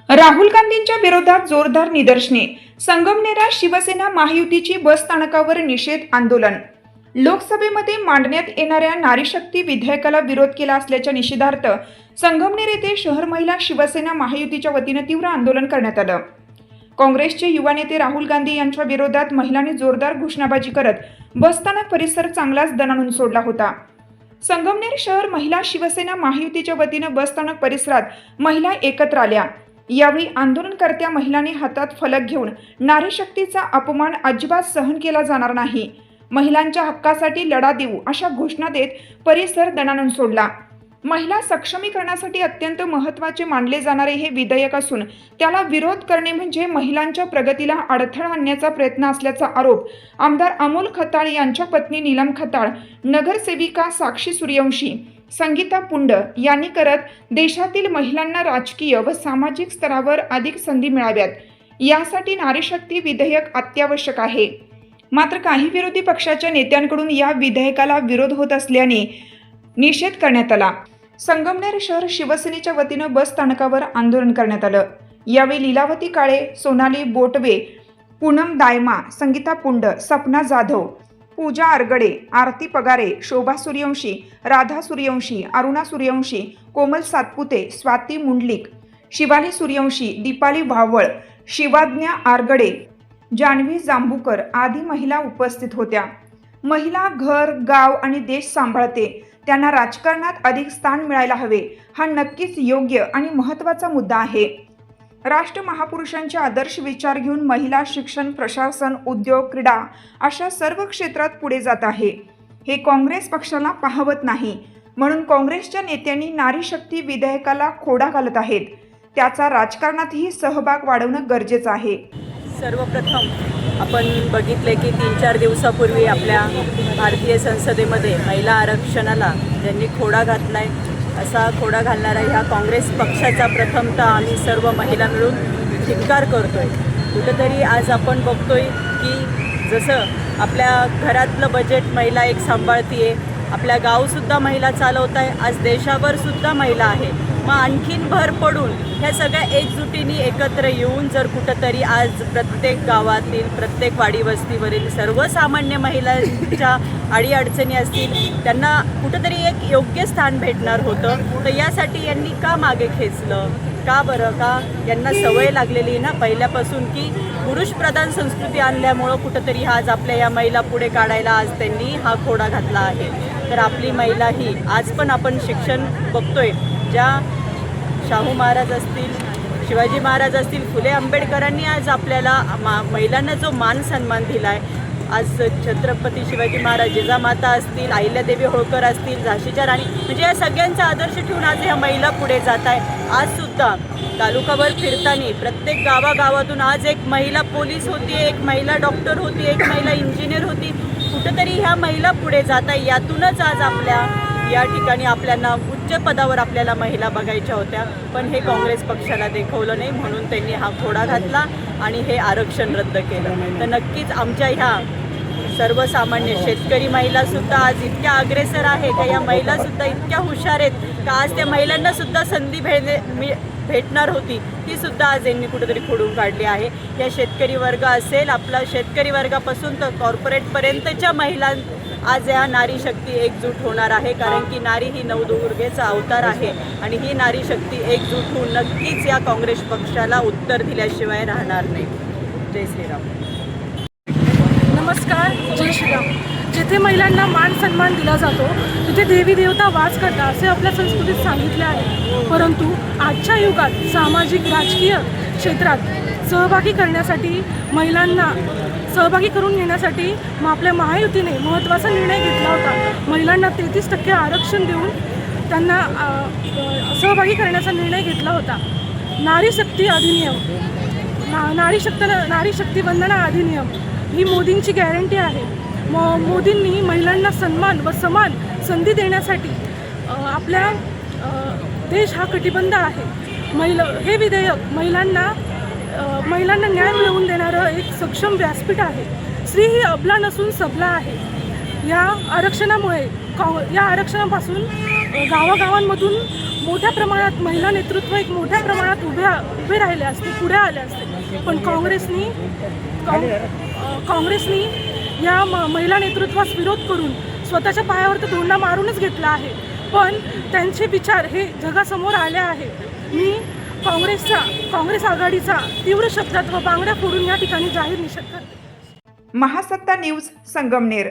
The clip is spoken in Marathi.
राहुल गांधींच्या विरोधात जोरदार निदर्शने. संगमनेरात शिवसेना महायुतीची बस स्थानकावर निषेध आंदोलन. लोकसभेमध्ये मांडण्यात येणाऱ्या नारी शक्ती विधेयकाला विरोध केला असल्याच्या निषेधार्थ संगमनेर येथे शहर महिला शिवसेना महायुतीच्या वतीने तीव्र आंदोलन करण्यात आलं. काँग्रेसचे युवा नेते राहुल गांधी यांच्या विरोधात महिलांनी जोरदार घोषणाबाजी करत बसस्थानक परिसर चांगलाच दणाणून सोडला होता. संगमनेर शहर महिला शिवसेना महायुतीच्या वतीने बसस्थानक परिसरात महिला एकत्र आल्या. यावेळी आंदोलनकर्त्या महिलांनी हातात फलक घेऊन नारी शक्तीचा अपमान अजिबात सहन केला जाणार नाही, महिलांच्या हक्कासाठी लढा देऊ अशा घोषणा देत परिसर दणाणून सोडला. महिला सक्षमीकरणासाठी अत्यंत महत्त्वाचे मानले जाणारे हे विधेयक असून त्याला विरोध करणे म्हणजे महिलांच्या प्रगतीला अडथळा आणण्याचा प्रयत्न असल्याचा आरोप आमदार अमोल खताळ यांच्या पत्नी नीलम खताळ, नगरसेविका साक्षी सूर्यवंशी, संगीता पुंड यांनी करत देशातील महिलांना राजकीय व सामाजिक स्तरावर अधिक संधी मिळाव्यात यासाठी नारीशक्ती विधेयक अत्यावश्यक आहे. मात्र काही विरोधी पक्षाच्या नेत्यांकडून या विधेयकाला विरोध होत असल्याने निषेध करण्यात आला. संगमनेर शहर शिवसेनेच्या वतीनं बस स्थानकावर आंदोलन करण्यात आलं. यावेळी लीलावती काळे, सोनाली बोटवे, पूनम दायमा, संगीता पुंड, सपना जाधव, पूजा आरगडे, आरती पगारे, शोभा सूर्यवंशी, राधा सूर्यवंशी, अरुणा सूर्यवंशी, कोमल सातपुते, स्वाती मुंडलिक, शिवाली सूर्यवंशी, दीपाली भावळ, शिवाज्ञा आरगडे, जान्हवी जांभूकर आदी महिला उपस्थित होत्या. महिला घर, गाव आणि देश सांभाळते, त्यांना राजकारणात अधिक स्थान मिळायला हवे हा नक्कीच योग्य आणि महत्त्वाचा मुद्दा आहे. राष्ट्र महापुरुषांचे आदर्श विचार घेऊन महिला शिक्षण, प्रशासन, उद्योग, क्रीडा अशा सर्व क्षेत्रात पुढे जात आहे. हे काँग्रेस पक्षाला पाहवत नाही, म्हणून काँग्रेसच्या नेत्यांनी नारी शक्ती विधेयकाला खोडा घालत आहेत. त्याचा राजकारणातही सहभाग वाढवणं गरजेचं आहे. सर्वप्रथम आपण बघितले की 3-4 दिवसापूर्वी आपल्या भारतीय संसदेमध्ये महिला आरक्षणाला ज्यांनी खोडा घातलाय, असा खोडा घालणारा ह्या काँग्रेस पक्षाचा प्रथमतः आम्ही सर्व महिला मिळून धिक्कार करतोय. कुठंतरी आज आपण बघतोय की जसं आपल्या घरातलं बजेट महिला एक सांभाळतीये, आपल्या गावसुद्धा महिला चालवत आहे, आज देशावर सुद्धा महिला आहे. मग आणखीन भर पडून ह्या सगळ्या एकजुटीने एकत्र येऊन जर कुठंतरी आज प्रत्येक गावातील, प्रत्येक वाडी वस्तीवरील सर्वसामान्य महिलांच्या अडीअडचणी असतील त्यांना कुठंतरी एक योग्य स्थान भेटणार होतं. तर यासाठी यांनी का मागे खेचलं? का बरं? का यांना सवय लागलेली ना पहिल्यापासून की पुरुषप्रधान संस्कृती आणल्यामुळं कुठंतरी आज आपल्या या महिला पुढे काढायला आज त्यांनी हा खोडा घातला आहे. तर आपली महिला ही आज पण आपण शिक्षण बघतोय, ज्या शाहू महाराज असतील, शिवाजी महाराज असतील, फुले आंबेडकरांनी आज आपल्याला महिलांना जो मान सन्मान दिला आहे, आज छत्रपती शिवाजी महाराज, जिजामाता असतील, अहिल्यादेवी होळकर असतील, झाशीच्या राणी, म्हणजे या सगळ्यांचा आदर्श ठेवून आज ह्या महिला पुढे जात आहे. आजसुद्धा तालुकाभर फिरताना प्रत्येक गावागावातून आज एक महिला पोलीस होती, एक महिला डॉक्टर होती, एक महिला इंजिनियर होती. कुठंतरी ह्या महिला पुढे जात आहे. यातूनच आज आपल्या या ठिकाणी आपल्याला उच्च पदावर आपल्याला महिला बघायच्या होत्या, पण हे काँग्रेस पक्षाला देखवलं नाही, म्हणून त्यांनी हा खोडा घातला आणि हे आरक्षण रद्द केलं. तर नक्कीच आमच्या ह्या सर्वसामान्य शेतकरी महिलासुद्धा आज इतक्या अग्रेसर आहे का, या महिलासुद्धा इतक्या हुशार आहेत का आज त्या महिलांनासुद्धा संधी भेटणार होती ती सुद्धा आज यांनी कुठेतरी खोडून काढली आहे. या शेतकरी वर्ग असेल, आपला शेतकरी वर्गापासून तर कॉर्पोरेटपर्यंतच्या महिला आज या नारी शक्ती एकजूट होणार आहे. कारण की नारी ही नवदुर्गेचा अवतार आहे आणि ही नारी शक्ती एकजूट होऊन नक्कीच या काँग्रेस पक्षाला उत्तर दिल्याशिवाय राहणार नाही. जय श्रीराम. नमस्कार, जय श्रीराम. जिथे महिलांना मान सन्मान दिला जातो तिथे देवी देवता वास करतात असे आपल्या संस्कृतीत सांगितले आहे. परंतु आजच्या युगात सामाजिक राजकीय क्षेत्रात सहभागी करण्यासाठी, महिलांना सहभागी करून घेण्यासाठी आपल्या महायुतीने महत्त्वाचा निर्णय घेतला होता. महिलांना 33% आरक्षण देऊन त्यांना सहभागी करण्याचा निर्णय घेतला होता. नारी शक्ती अधिनियम, नारी शक्ती वंदना अधिनियम ही मोदींची गॅरंटी आहे. मोदींनी महिलांना सन्मान व समान संधी देण्यासाठी आपल्या देश हा कटिबद्ध आहे. हे विधेयक महिलांना न्याय मिळवून देणारं एक सक्षम व्यासपीठ आहे. स्त्री ही अबला नसून सबला आहे. या आरक्षणापासून गावागावांमधून मोठ्या प्रमाणात महिला नेतृत्व एक मोठ्या प्रमाणात उभे राहिले असते, पुढे आले असते. पण काँग्रेसनी या महिला नेतृत्वास विरोध करून स्वतःच्या पायावर तर दोंडा मारूनच घेतला आहे. पण त्यांचे विचार हे जगासमोर आले आहे. मी काँग्रेस आघाडीचा तीव्र शब्दात व बांगड्या फोडून या ठिकाणी जाहीर निषेध करते. महासत्ता न्यूज संगमनेर.